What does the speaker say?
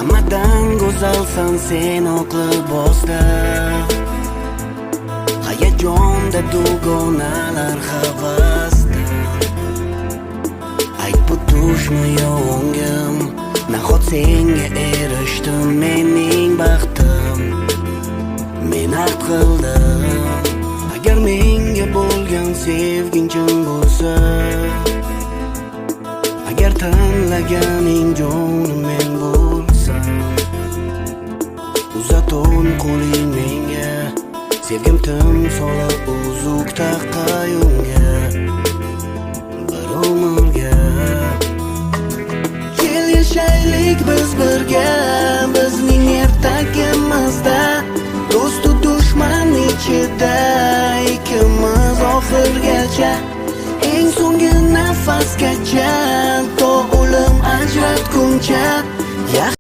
Hammadan go'zalsan sen oqli bosda, hayajonda dugonalar havasda. Ayt bu tushmi yo o'ngim, nahot senga erishdim mening baxtim. Men ahd qildim, agar menga bo'lgan sevging chin bo'lsa, agar tanlaganing jonim men bo'lsam, uzat o'ng qo'ling menga, sevgim timsoli uzuk taqayunga, bir umrga. Kel yashaylik biz birga, bizning ertagimizda, do'stu dushman ichida ikkimiz oxirgacha, eng so'nggi nafasgacha, to o'lim ajratguncha.